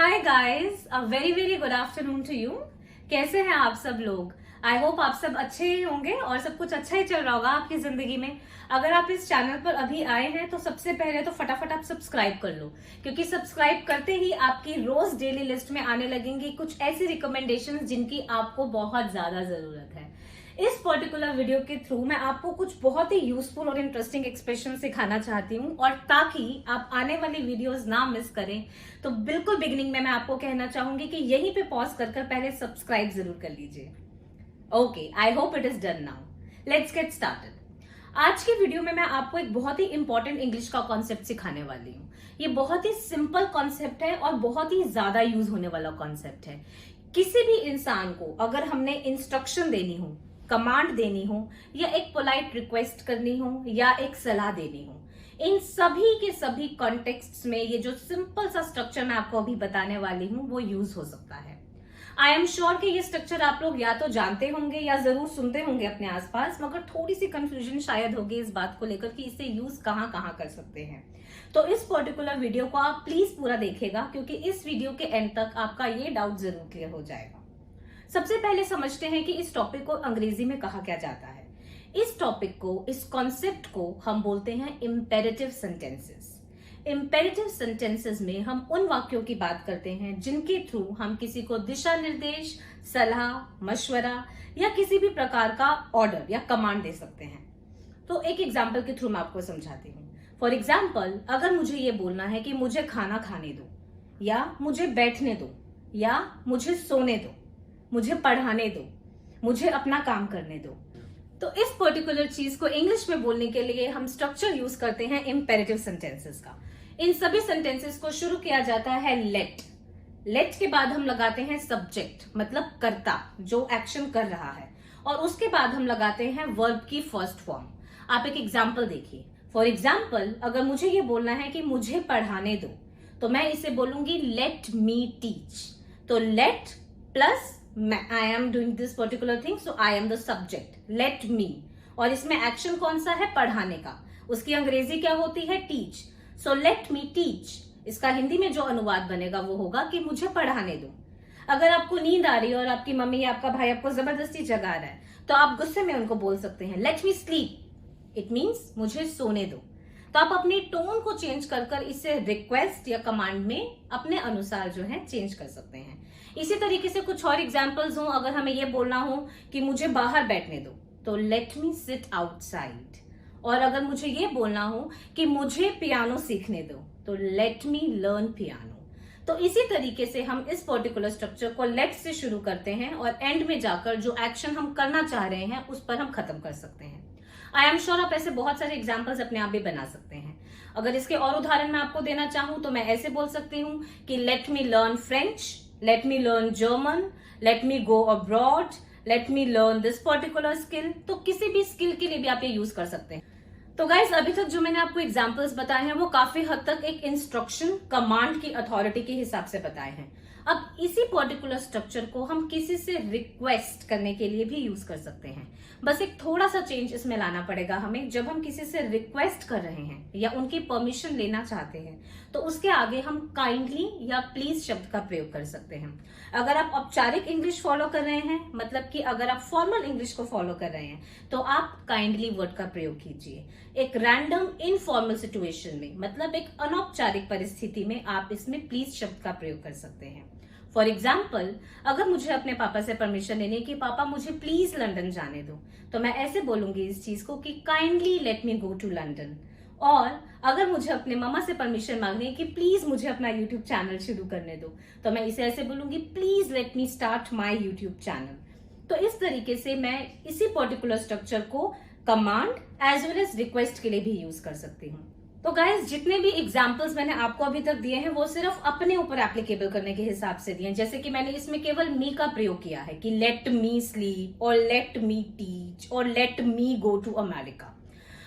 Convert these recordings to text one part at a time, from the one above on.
Hi guys, a very very good afternoon to you. कैसे हैं आप सब लोग? आई होप आप सब अच्छे ही होंगे और सब कुछ अच्छा ही चल रहा होगा आपकी जिंदगी में। अगर आप इस चैनल पर अभी आए हैं तो सबसे पहले तो फटाफट आप सब्सक्राइब कर लो, क्योंकि सब्सक्राइब करते ही आपकी रोज डेली लिस्ट में आने लगेंगी कुछ ऐसी रिकमेंडेशंस जिनकी आपको बहुत ज्यादा जरूरत है। इस पर्टिकुलर वीडियो के थ्रू मैं आपको कुछ बहुत ही यूजफुल और इंटरेस्टिंग एक्सप्रेशन सिखाना चाहती हूँ, और ताकि आप आने वाली वीडियोस ना मिस करें तो बिल्कुल बिगिनिंग में मैं आपको कहना चाहूंगी कि यहीं पे पॉज कर पहले सब्सक्राइब जरूर कर लीजिए। Okay, I hope it is done now. Let's get started. आज की वीडियो में मैं आपको एक बहुत ही इंपॉर्टेंट इंग्लिश का कॉन्सेप्ट सिखाने वाली हूँ। ये बहुत ही सिंपल कॉन्सेप्ट है और बहुत ही ज्यादा यूज होने वाला कॉन्सेप्ट है। किसी भी इंसान को अगर हमने इंस्ट्रक्शन देनी हो, कमांड देनी हो, या एक पोलाइट रिक्वेस्ट करनी हो, या एक सलाह देनी हो, इन सभी के सभी कॉन्टेक्स्ट्स में ये जो सिंपल सा स्ट्रक्चर मैं आपको अभी बताने वाली हूँ वो यूज हो सकता है। आई एम श्योर कि ये स्ट्रक्चर आप लोग या तो जानते होंगे या जरूर सुनते होंगे अपने आसपास, मगर थोड़ी सी कंफ्यूजन शायद होगी इस बात को लेकर कि इसे यूज कहाँ कहाँ कर सकते हैं। तो इस पर्टिकुलर वीडियो को आप प्लीज पूरा देखिएगा, क्योंकि इस वीडियो के एंड तक आपका ये डाउट जरूर क्लियर हो जाएगा। सबसे पहले समझते हैं कि इस टॉपिक को अंग्रेजी में कहा क्या जाता है। इस टॉपिक को, इस कॉन्सेप्ट को हम बोलते हैं इम्पेरेटिव सेंटेंसेस। इम्पेरेटिव सेंटेंसेस में हम उन वाक्यों की बात करते हैं जिनके थ्रू हम किसी को दिशा निर्देश, सलाह, मशवरा या किसी भी प्रकार का ऑर्डर या कमांड दे सकते हैं। तो एक एग्जाम्पल के थ्रू मैं आपको समझाती हूँ। फॉर एग्जाम्पल, अगर मुझे ये बोलना है कि मुझे खाना खाने दो, या मुझे बैठने दो, या मुझे सोने दो, मुझे पढ़ाने दो, मुझे अपना काम करने दो, तो इस पर्टिकुलर चीज को इंग्लिश में बोलने के लिए हम स्ट्रक्चर यूज करते हैं इम्पेरेटिव सेंटेंसेस का। इन सभी सेंटेंसेस को शुरू किया जाता है लेट। लेट के बाद हम लगाते हैं सब्जेक्ट, मतलब कर्ता जो एक्शन कर रहा है, और उसके बाद हम लगाते हैं वर्ब की फर्स्ट फॉर्म। आप एक एग्जाम्पल देखिए। फॉर एग्जाम्पल, अगर मुझे ये बोलना है कि मुझे पढ़ाने दो, तो मैं इसे बोलूंगी लेट मी टीच। तो late plus I am doing this particular thing, so I am the subject. Let me, और इसमें एक्शन कौन सा है? पढ़ाने का। उसकी अंग्रेजी क्या होती है? Teach. So let me teach। इसका हिंदी में जो अनुवाद बनेगा वो होगा कि मुझे पढ़ाने दो। अगर आपको नींद आ रही है और आपकी मम्मी या आपका भाई आपको जबरदस्ती जगा रहा है, तो आप गुस्से में उनको बोल सकते हैं let me sleep। It means मुझे सोने दो। तो आप अपनी टोन को चेंज कर इसे रिक्वेस्ट या कमांड में अपने अनुसार जो है चेंज कर सकते हैं। इसी तरीके से कुछ और एग्जांपल्स हो। अगर हमें ये बोलना हो कि मुझे बाहर बैठने दो, तो लेट मी सिट आउटसाइड। और अगर मुझे ये बोलना हो कि मुझे पियानो सीखने दो, तो लेट मी लर्न पियानो। तो इसी तरीके से हम इस पर्टिकुलर स्ट्रक्चर को लेट से शुरू करते हैं और एंड में जाकर जो एक्शन हम करना चाह रहे हैं उस पर हम खत्म कर सकते हैं। आई एम श्योर आप ऐसे बहुत सारे एग्जाम्पल्स अपने आप भी बना सकते हैं। अगर इसके और उदाहरण मैं आपको देना चाहूं तो मैं ऐसे बोल सकती हूँ कि let me learn French, let me learn German, late me go abroad, let me learn this particular skill. तो किसी भी स्किल के लिए भी आप ये यूज कर सकते हैं। तो गाइज, अभी तक जो मैंने आपको एग्जाम्पल्स बताए हैं वो काफी हद तक एक इंस्ट्रक्शन, कमांड की अथॉरिटी के हिसाब से बताए हैं। अब इसी पर्टिकुलर स्ट्रक्चर को हम किसी से रिक्वेस्ट करने के लिए भी यूज कर सकते हैं। बस एक थोड़ा सा चेंज इसमें लाना पड़ेगा हमें। जब हम किसी से रिक्वेस्ट कर रहे हैं या उनकी परमिशन लेना चाहते हैं, तो उसके आगे हम काइंडली या प्लीज शब्द का प्रयोग कर सकते हैं। अगर आप औपचारिक इंग्लिश फॉलो कर रहे हैं, मतलब कि अगर आप फॉर्मल इंग्लिश को फॉलो कर रहे हैं, तो आप काइंडली वर्ड का प्रयोग कीजिए। एक रैंडम इनफॉर्मल सिचुएशन में, मतलब एक अनौपचारिक परिस्थिति में, आप इसमें प्लीज शब्द का प्रयोग कर सकते हैं। फॉर एग्जाम्पल, अगर मुझे अपने पापा से परमिशन लेनी कि पापा मुझे प्लीज लंदन जाने दो, तो मैं ऐसे बोलूंगी इस चीज को कि kindly let me go to London. और अगर मुझे अपने मामा से परमिशन मांगनी है कि प्लीज मुझे अपना यूट्यूब चैनल शुरू करने दो, तो मैं इसे ऐसे बोलूंगी please let me start my YouTube channel. तो इस तरीके से मैं इसी पर्टिकुलर स्ट्रक्चर को command as well as request के लिए भी यूज कर सकती हूँ। तो गाइज, जितने भी एग्जाम्पल्स मैंने आपको अभी तक दिए हैं वो सिर्फ अपने ऊपर एप्लीकेबल करने के हिसाब से दिए हैं। जैसे कि मैंने इसमें केवल मी का प्रयोग किया है कि लेट मी स्लीप, और लेट मी टीच, और let me go to America.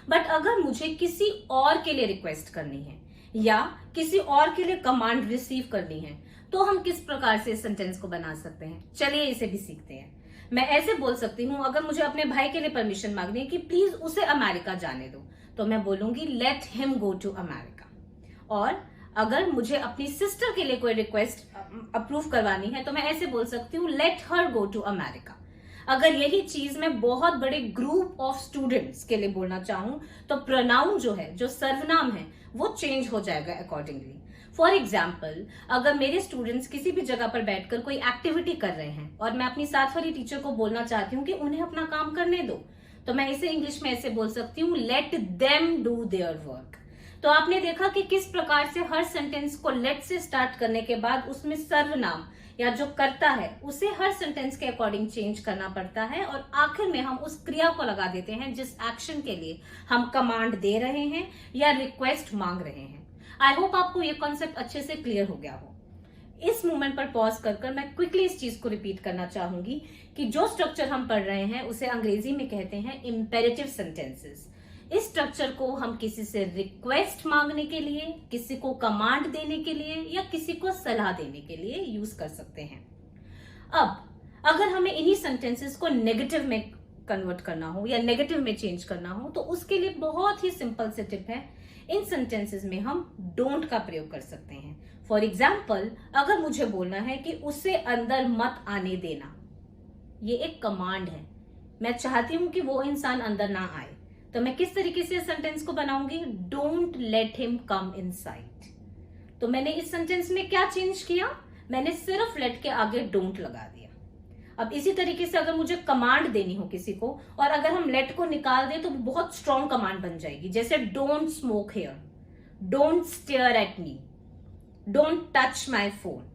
But अगर मुझे किसी और के लिए रिक्वेस्ट करनी है या किसी और के लिए कमांड रिसीव करनी है, तो हम किस प्रकार से इस सेंटेंस को बना सकते हैं, चलिए इसे भी सीखते हैं। मैं ऐसे बोल सकती हूँ, अगर मुझे अपने भाई के लिए परमिशन मांगनी है कि प्लीज उसे अमेरिका जाने दो, तो मैं बोलूंगी let him go to America. और अगर मुझे अपनी सिस्टर के लिए कोई रिक्वेस्ट अप्रूव करवानी है तो मैं ऐसे बोल सकती हूँ, let her go to America. अगर यही चीज मैं बहुत बड़े ग्रुप ऑफ स्टूडेंट्स के लिए बोलना चाहूं तो प्रोनाउन जो है, जो सर्वनाम है, वो चेंज हो जाएगा अकॉर्डिंगली। फॉर एग्जाम्पल, अगर मेरे स्टूडेंट्स किसी भी जगह पर बैठकर कोई एक्टिविटी कर रहे हैं और मैं अपनी साथ वाली टीचर को बोलना चाहती हूँ कि उन्हें अपना काम करने दो, तो मैं इसे इंग्लिश में ऐसे बोल सकती हूँ, let them do their work. तो आपने देखा कि किस प्रकार से हर सेंटेंस को लेट से स्टार्ट करने के बाद उसमें सर्वनाम या जो करता है उसे हर सेंटेंस के अकॉर्डिंग चेंज करना पड़ता है, और आखिर में हम उस क्रिया को लगा देते हैं जिस एक्शन के लिए हम कमांड दे रहे हैं या रिक्वेस्ट मांग रहे हैं। आई होप आपको ये कॉन्सेप्ट अच्छे से क्लियर हो गया हो। इस मोमेंट पर पॉज कर मैं क्विकली इस चीज को रिपीट करना चाहूंगी कि जो स्ट्रक्चर हम पढ़ रहे हैं उसे अंग्रेजी में कहते हैं इंपेरेटिव सेंटेंसेस। इस स्ट्रक्चर को हम किसी से रिक्वेस्ट मांगने के लिए, किसी को कमांड देने के लिए या किसी को सलाह देने के लिए यूज कर सकते हैं। अब अगर हमें इन्हीं सेंटेंसेस को नेगेटिव में कन्वर्ट करना हो या नेगेटिव में चेंज करना हो तो उसके लिए बहुत ही सिंपल से टिप है। इन सेंटेंसेस में हम डोंट का प्रयोग कर सकते हैं। फॉर एग्जाम्पल, अगर मुझे बोलना है कि उसे अंदर मत आने देना, ये एक कमांड है, मैं चाहती हूं कि वो इंसान अंदर ना आए, तो मैं किस तरीके से सेंटेंस को बनाऊंगी, don't let him come inside. तो मैंने इस सेंटेंस में क्या चेंज किया, मैंने सिर्फ लेट के आगे डोंट लगा दिया। अब इसी तरीके से अगर मुझे कमांड देनी हो किसी को और अगर हम लेट को निकाल दें तो बहुत स्ट्रॉन्ग कमांड बन जाएगी, जैसे don't smoke here, don't stare at me, don't touch my phone.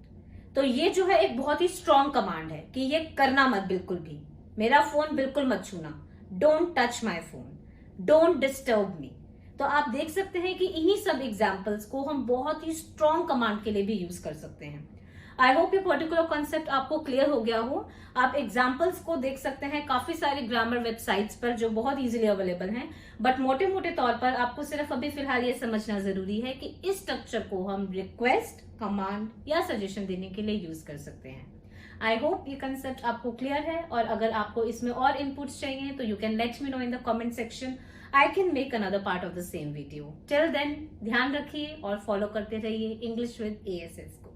तो ये जो है एक बहुत ही स्ट्रॉन्ग कमांड है कि ये करना मत, बिल्कुल भी मेरा फोन बिल्कुल मत छूना, don't touch my phone, don't disturb me. तो आप देख सकते हैं कि इन्हीं सब एग्जाम्पल्स को हम बहुत ही स्ट्रॉन्ग कमांड के लिए भी यूज कर सकते हैं। आई होप ये पर्टिकुलर कॉन्सेप्ट आपको क्लियर हो गया हो। आप एग्जाम्पल्स को देख सकते हैं काफी सारे ग्रामर वेबसाइट्स पर जो बहुत इजीली अवेलेबल हैं, बट मोटे मोटे तौर पर आपको सिर्फ अभी फिलहाल ये समझना जरूरी है कि इस स्ट्रक्चर को हम रिक्वेस्ट, कमांड या सजेशन देने के लिए यूज कर सकते हैं। आई होप ये कंसेप्ट आपको क्लियर है, और अगर आपको इसमें और इनपुट्स चाहिए तो you can let me know in the comment section. I can make another part of the same video. Till then ध्यान रखिए और फॉलो करते रहिए इंग्लिश विद ASS को।